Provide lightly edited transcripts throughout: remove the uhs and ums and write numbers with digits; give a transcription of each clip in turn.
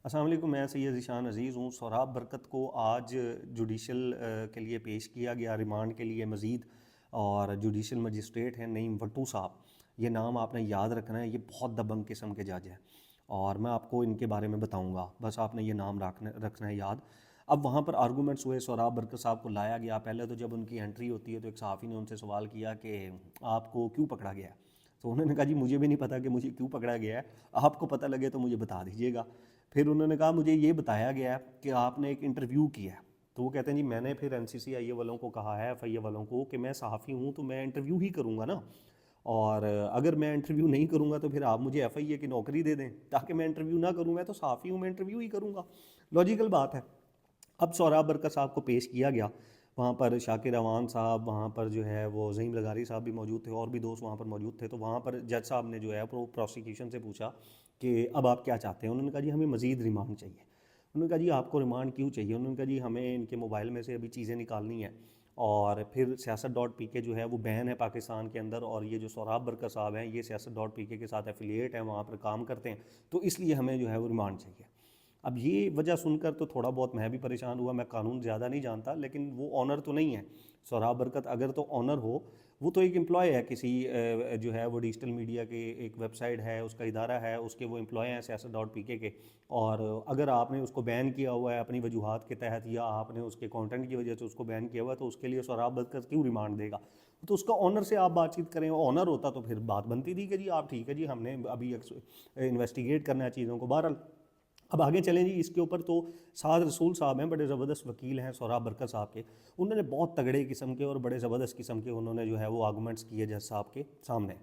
السلام علیکم، میں سید ذیشان عزیز ہوں۔ سہراب برکت کو آج جوڈیشل کے لیے پیش کیا گیا ریمانڈ کے لیے مزید، اور جوڈیشل مجسٹریٹ ہیں نعیم وٹو صاحب۔ یہ نام آپ نے یاد رکھنا ہے، یہ بہت دبنگ قسم کے جج ہیں اور میں آپ کو ان کے بارے میں بتاؤں گا، بس آپ نے یہ نام رکھنا ہے یاد۔ اب وہاں پر آرگومنٹس ہوئے، سہراب برکت صاحب کو لایا گیا۔ پہلے تو جب ان کی انٹری ہوتی ہے تو ایک صحافی نے ان سے سوال کیا کہ آپ کو کیوں پکڑا گیا ہے؟ تو انہوں نے کہا جی مجھے بھی نہیں پتہ کہ مجھے کیوں پکڑا گیا ہے، آپ کو پتہ لگے تو مجھے بتا دیجیے گا۔ پھر انہوں نے کہا مجھے یہ بتایا گیا ہے کہ آپ نے ایک انٹرویو کیا ہے۔ تو وہ کہتے ہیں جی میں نے پھر این سی سی آئی اے والوں کو کہا ہے، ایف آئی اے والوں کو، کہ میں صحافی ہوں تو میں انٹرویو ہی کروں گا نا، اور اگر میں انٹرویو نہیں کروں گا تو پھر آپ مجھے ایف آئی اے کی نوکری دے دیں تاکہ میں انٹرویو نہ کروں۔ میں تو صحافی ہوں، میں انٹرویو ہی کروں گا، لاجیکل بات ہے۔ اب سہراب برکت صاحب کو پیش کیا گیا، وہاں پر شاکر روان صاحب، وہاں پر جو ہے وہ ظہیم لغاری صاحب بھی موجود تھے، اور بھی دوست وہاں پر موجود تھے۔ تو وہاں پر جج صاحب نے جو ہے پروسیکیوشن سے پوچھا کہ اب آپ کیا چاہتے ہیں؟ انہوں نے کہا جی ہمیں مزید ریمانڈ چاہیے۔ انہوں نے کہا جی آپ کو ریمانڈ کیوں چاہیے؟ انہوں نے کہا جی ہمیں ان کے موبائل میں سے ابھی چیزیں نکالنی ہیں، اور پھر سیاست ڈاٹ پی کے جو ہے وہ بین ہے پاکستان کے اندر، اور یہ جو سہراب برکت صاحب ہیں یہ سیاست ڈاٹ پی کے ساتھ ایفیلیٹ ہیں، وہاں پر کام کرتے ہیں، تو اس لیے ہمیں جو ہے وہ ریمانڈ چاہیے۔ اب یہ وجہ سن کر تو تھوڑا بہت میں بھی پریشان ہوا، میں قانون زیادہ نہیں جانتا، لیکن وہ آنر تو نہیں ہے سہراب برکت۔ اگر تو آنر ہو، وہ تو ایک امپلائی ہے کسی جو ہے وہ ڈیجیٹل میڈیا کے ایک ویب سائٹ ہے، اس کا ادارہ ہے، اس کے وہ امپلائی ہیں سیاست ڈاٹ پی کے، اور اگر آپ نے اس کو بین کیا ہوا ہے اپنی وجوہات کے تحت، یا آپ نے اس کے کانٹینٹ کی وجہ سے اس کو بین کیا ہوا ہے، تو اس کے لیے سہراب برکت کیوں ریمانڈ دے گا؟ تو اس کا آنر سے آپ بات چیت کریں۔ آنر ہوتا تو پھر بات بنتی تھی کہ جی آپ ٹھیک ہے جی ہم نے ابھی انویسٹیگیٹ کرنا ہے چیزوں کو۔ بہرحال اب آگے چلیں جی، اس کے اوپر تو سعد رسول صاحب ہیں، بڑے زبردست وکیل ہیں سہراب برکت صاحب کے، انہوں نے بہت تگڑے قسم کے اور بڑے زبردست قسم کے انہوں نے جو ہے وہ آرگومنٹس کیے جج صاحب کے سامنے۔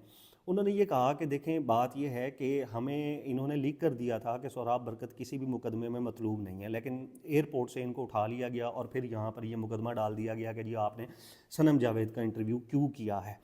انہوں نے یہ کہا کہ دیکھیں بات یہ ہے کہ ہمیں انہوں نے لیک کر دیا تھا کہ سہراب برکت کسی بھی مقدمے میں مطلوب نہیں ہے، لیکن ایئرپورٹ سے ان کو اٹھا لیا گیا اور پھر یہاں پر یہ مقدمہ ڈال دیا گیا کہ جی آپ نے صنم جاوید کا انٹرویو کیوں کیا ہے۔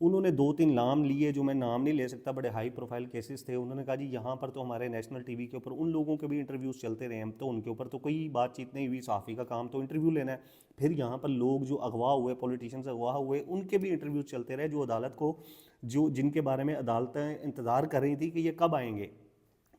انہوں نے 2-3 نام لیے جو میں نام نہیں لے سکتا، بڑے ہائی پروفائل کیسز تھے۔ انہوں نے کہا جی یہاں پر تو ہمارے نیشنل ٹی وی کے اوپر ان لوگوں کے بھی انٹرویوز چلتے رہے ہیں، تو ان کے اوپر تو کوئی بات چیت نہیں ہوئی، صحافی کا کام تو انٹرویو لینا ہے۔ پھر یہاں پر لوگ جو اغوا ہوئے، پولیٹیشنز اغوا ہوئے، ان کے بھی انٹرویوز چلتے رہے، جو عدالت کو جن کے بارے میں عدالتیں انتظار کر رہی تھی کہ یہ کب آئیں گے،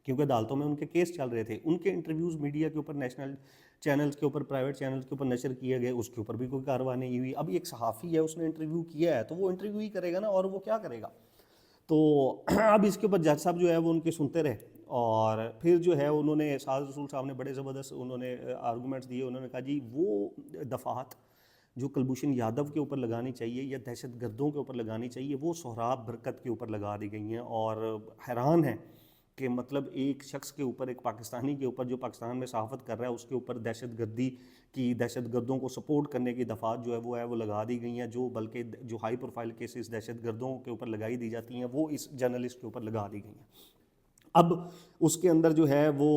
کیونکہ عدالتوں میں ان کے کیس چل رہے تھے، ان کے انٹرویوز میڈیا کے اوپر، نیشنل چینلز کے اوپر، پرائیویٹ چینلز کے اوپر نشر کیے گئے، اس کے اوپر بھی کوئی کارروائی نہیں ہوئی۔ اب ایک صحافی ہے، اس نے انٹرویو کیا ہے تو وہ انٹرویو ہی کرے گا نا، اور وہ کیا کرے گا؟ تو اب اس کے اوپر جج صاحب جو ہے وہ ان کے سنتے رہے، اور پھر جو ہے انہوں نے سعد رسول صاحب نے بڑے زبردست انہوں نے آرگومنٹس دیے۔ انہوں نے کہا جی وہ دفعات جو کلبھوشن یادو کے اوپر لگانی چاہیے یا دہشت گردوں کے اوپر لگانی چاہیے، وہ سہراب برکت کے اوپر لگا دی گئی ہیں، اور حیران ہیں کہ مطلب ایک شخص کے اوپر، ایک پاکستانی کے اوپر جو پاکستان میں صحافت کر رہا ہے، اس کے اوپر دہشت گردی کی، دہشت گردوں کو سپورٹ کرنے کی دفعات جو ہے وہ لگا دی گئی ہیں، جو بلکہ جو ہائی پروفائل کیسز دہشت گردوں کے اوپر لگائی دی جاتی ہیں وہ اس جرنلسٹ کے اوپر لگا دی گئی ہیں۔ اب اس کے اندر جو ہے وہ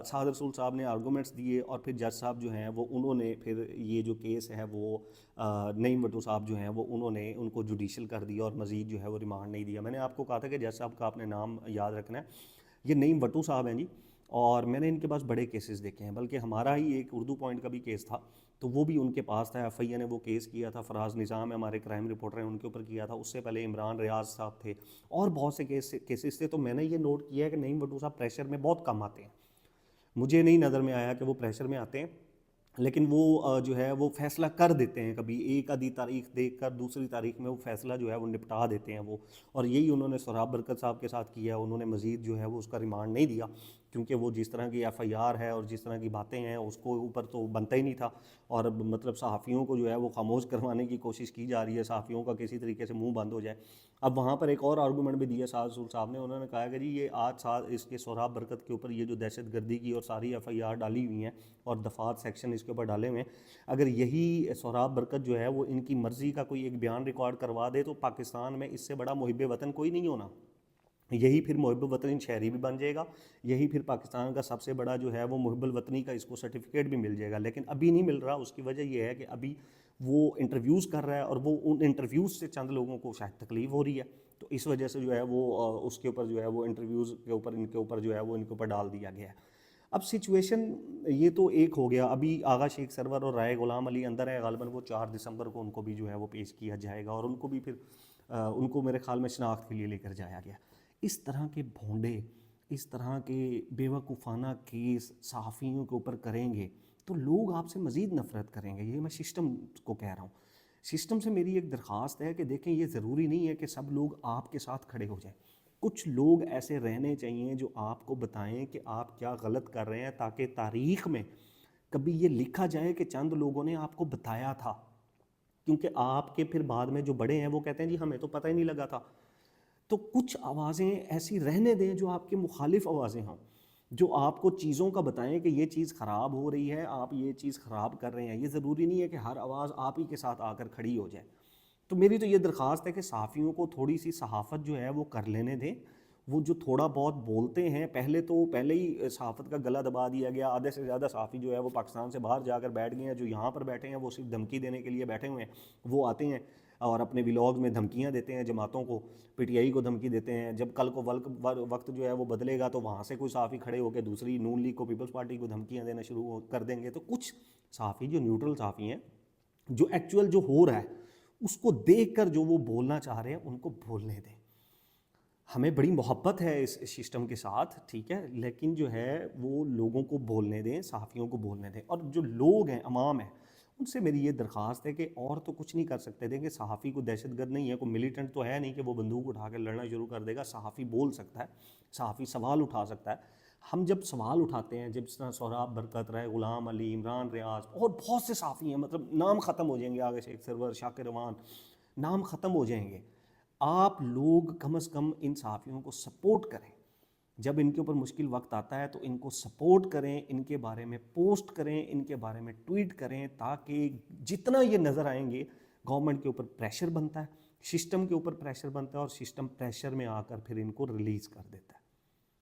سعد رسول صاحب نے آرگومنٹس دیے، اور پھر جج صاحب جو ہیں وہ انہوں نے پھر یہ جو کیس ہے وہ نعیم وٹو صاحب جو ہیں وہ انہوں نے ان کو جوڈیشل کر دیا، اور مزید جو ہے وہ ریمانڈ نہیں دیا۔ میں نے آپ کو کہا تھا کہ جج صاحب کا آپ نے نام یاد رکھنا ہے، یہ نعیم وٹو صاحب ہیں جی، اور میں نے ان کے پاس بڑے کیسز دیکھے ہیں، بلکہ ہمارا ہی ایک اردو پوائنٹ کا بھی کیس تھا تو وہ بھی ان کے پاس تھا، ایف آئی اے نے وہ کیس کیا تھا، فراز نظام ہے ہمارے کرائم رپورٹر ہیں، ان کے اوپر کیا تھا، اس سے پہلے عمران ریاض صاحب تھے، اور بہت سے کیسز تھے۔ تو میں نے یہ نوٹ کیا ہے کہ نعیم وٹو صاحب پریشر میں بہت کم آتے ہیں، مجھے نہیں نظر میں آیا کہ وہ پریشر میں آتے ہیں، لیکن وہ جو ہے وہ فیصلہ کر دیتے ہیں، کبھی ایک آدھی تاریخ دیکھ کر دوسری تاریخ میں وہ فیصلہ جو ہے وہ نپٹا دیتے ہیں وہ، اور یہی انہوں نے سہراب برکت صاحب کے ساتھ کیا۔ انہوں نے مزید جو ہے وہ اس کا ریمانڈ نہیں دیا، کیونکہ وہ جس طرح کی ایف آئی آر ہے اور جس طرح کی باتیں ہیں اس کو اوپر تو بنتا ہی نہیں تھا، اور مطلب صحافیوں کو جو ہے وہ خاموش کروانے کی کوشش کی جا رہی ہے، صحافیوں کا کسی طریقے سے منہ بند ہو جائے۔ اب وہاں پر ایک اور آرگومنٹ بھی دیا سعد رسول صاحب نے، انہوں نے کہا کہ جی یہ آج سال اس کے سہراب برکت کے اوپر یہ جو دہشت گردی کی اور ساری ایف آئی آر ڈالی ہوئی ہیں اور دفعات سیکشن اس کے اوپر ڈالے ہوئے ہیں، اگر یہی سہراب برکت جو ہے وہ ان کی مرضی کا کوئی ایک بیان ریکارڈ کروا دے تو پاکستان میں اس سے بڑا محب وطن کوئی نہیں ہونا، یہی پھر محب وطن شہری بھی بن جائے گا، یہی پھر پاکستان کا سب سے بڑا جو ہے وہ محب الوطنی کا اس کو سرٹیفکیٹ بھی مل جائے گا، لیکن ابھی نہیں مل رہا۔ اس کی وجہ یہ ہے کہ ابھی وہ انٹرویوز کر رہا ہے، اور وہ ان انٹرویوز سے چند لوگوں کو شاید تکلیف ہو رہی ہے، تو اس وجہ سے جو ہے وہ اس کے اوپر جو ہے وہ انٹرویوز کے اوپر ان کے اوپر جو ہے وہ ان کے اوپر ڈال دیا گیا ہے۔ اب سچویشن یہ تو ایک ہو گیا، ابھی آغا شیخ سرور اور رائے غلام علی اندر ہے، غالباً وہ 4 دسمبر کو ان کو بھی جو ہے وہ پیش کیا جائے گا، اور ان کو بھی پھر ان کو میرے خیال میں شناخت کے لیے لے کر جایا گیا۔ اس طرح کے بھونڈے، اس طرح کے بیوقوفانہ کیس صحافیوں کے اوپر کریں گے تو لوگ آپ سے مزید نفرت کریں گے. یہ میں سسٹم کو کہہ رہا ہوں. سسٹم سے میری ایک درخواست ہے کہ دیکھیں یہ ضروری نہیں ہے کہ سب لوگ آپ کے ساتھ کھڑے ہو جائیں. کچھ لوگ ایسے رہنے چاہیے جو آپ کو بتائیں کہ آپ کیا غلط کر رہے ہیں, تاکہ تاریخ میں کبھی یہ لکھا جائے کہ چند لوگوں نے آپ کو بتایا تھا. کیونکہ آپ کے پھر بعد میں جو بڑے ہیں وہ کہتے ہیں جی ہمیں تو پتہ ہی نہیں لگا تھا. تو کچھ آوازیں ایسی رہنے دیں جو آپ کے مخالف آوازیں ہوں, جو آپ کو چیزوں کا بتائیں کہ یہ چیز خراب ہو رہی ہے, آپ یہ چیز خراب کر رہے ہیں. یہ ضروری نہیں ہے کہ ہر آواز آپ ہی کے ساتھ آ کر کھڑی ہو جائے. تو میری تو یہ درخواست ہے کہ صحافیوں کو تھوڑی سی صحافت جو ہے وہ کر لینے دیں. وہ جو تھوڑا بہت بولتے ہیں, پہلے ہی صحافت کا گلا دبا دیا گیا. آدھے سے زیادہ صحافی جو ہے وہ پاکستان سے باہر جا کر بیٹھ گئے ہیں. جو یہاں پر بیٹھے ہیں وہ صرف دھمکی دینے کے لیے بیٹھے ہوئے ہیں. وہ آتے ہیں اور اپنے ولاگ میں دھمکیاں دیتے ہیں جماعتوں کو, پی ٹی آئی کو دھمکی دیتے ہیں. جب کل کو وقت جو ہے وہ بدلے گا تو وہاں سے کوئی صحافی کھڑے ہو کے دوسری نون لیگ کو, پیپلز پارٹی کو دھمکیاں دینا شروع کر دیں گے. تو کچھ صحافی جو نیوٹرل صحافی ہیں, جو ایکچوئل جو ہو رہا ہے اس کو دیکھ کر جو وہ بولنا چاہ رہے ہیں ان کو بولنے دیں. ہمیں بڑی محبت ہے اس سسٹم کے ساتھ, ٹھیک ہے, لیکن جو ہے وہ لوگوں کو بولنے دیں, صحافیوں کو بولنے دیں. اور جو لوگ ہیں, عوام ہیں, ان سے میری یہ درخواست ہے کہ اور تو کچھ نہیں کر سکتے. دیکھیں صحافی کو دہشت گرد نہیں ہے, کوئی ملیٹنٹ تو ہے نہیں کہ وہ بندوق اٹھا کے لڑنا شروع کر دے گا. صحافی بول سکتا ہے, صحافی سوال اٹھا سکتا ہے. ہم جب سوال اٹھاتے ہیں, جب اس طرح سہراب برکت, رائے غلام علی, عمران ریاض اور بہت سے صحافی ہیں, مطلب نام ختم ہو جائیں گے, آگے شیخ سرور, شاکر روان, نام ختم ہو جائیں گے. آپ لوگ کم از کم ان صحافیوں کو سپورٹ کریں. جب ان کے اوپر مشکل وقت آتا ہے تو ان کو سپورٹ کریں, ان کے بارے میں پوسٹ کریں, ان کے بارے میں ٹویٹ کریں, تاکہ جتنا یہ نظر آئیں گے گورنمنٹ کے اوپر پریشر بنتا ہے, سسٹم کے اوپر پریشر بنتا ہے, اور سسٹم پریشر میں آ کر پھر ان کو ریلیز کر دیتا ہے.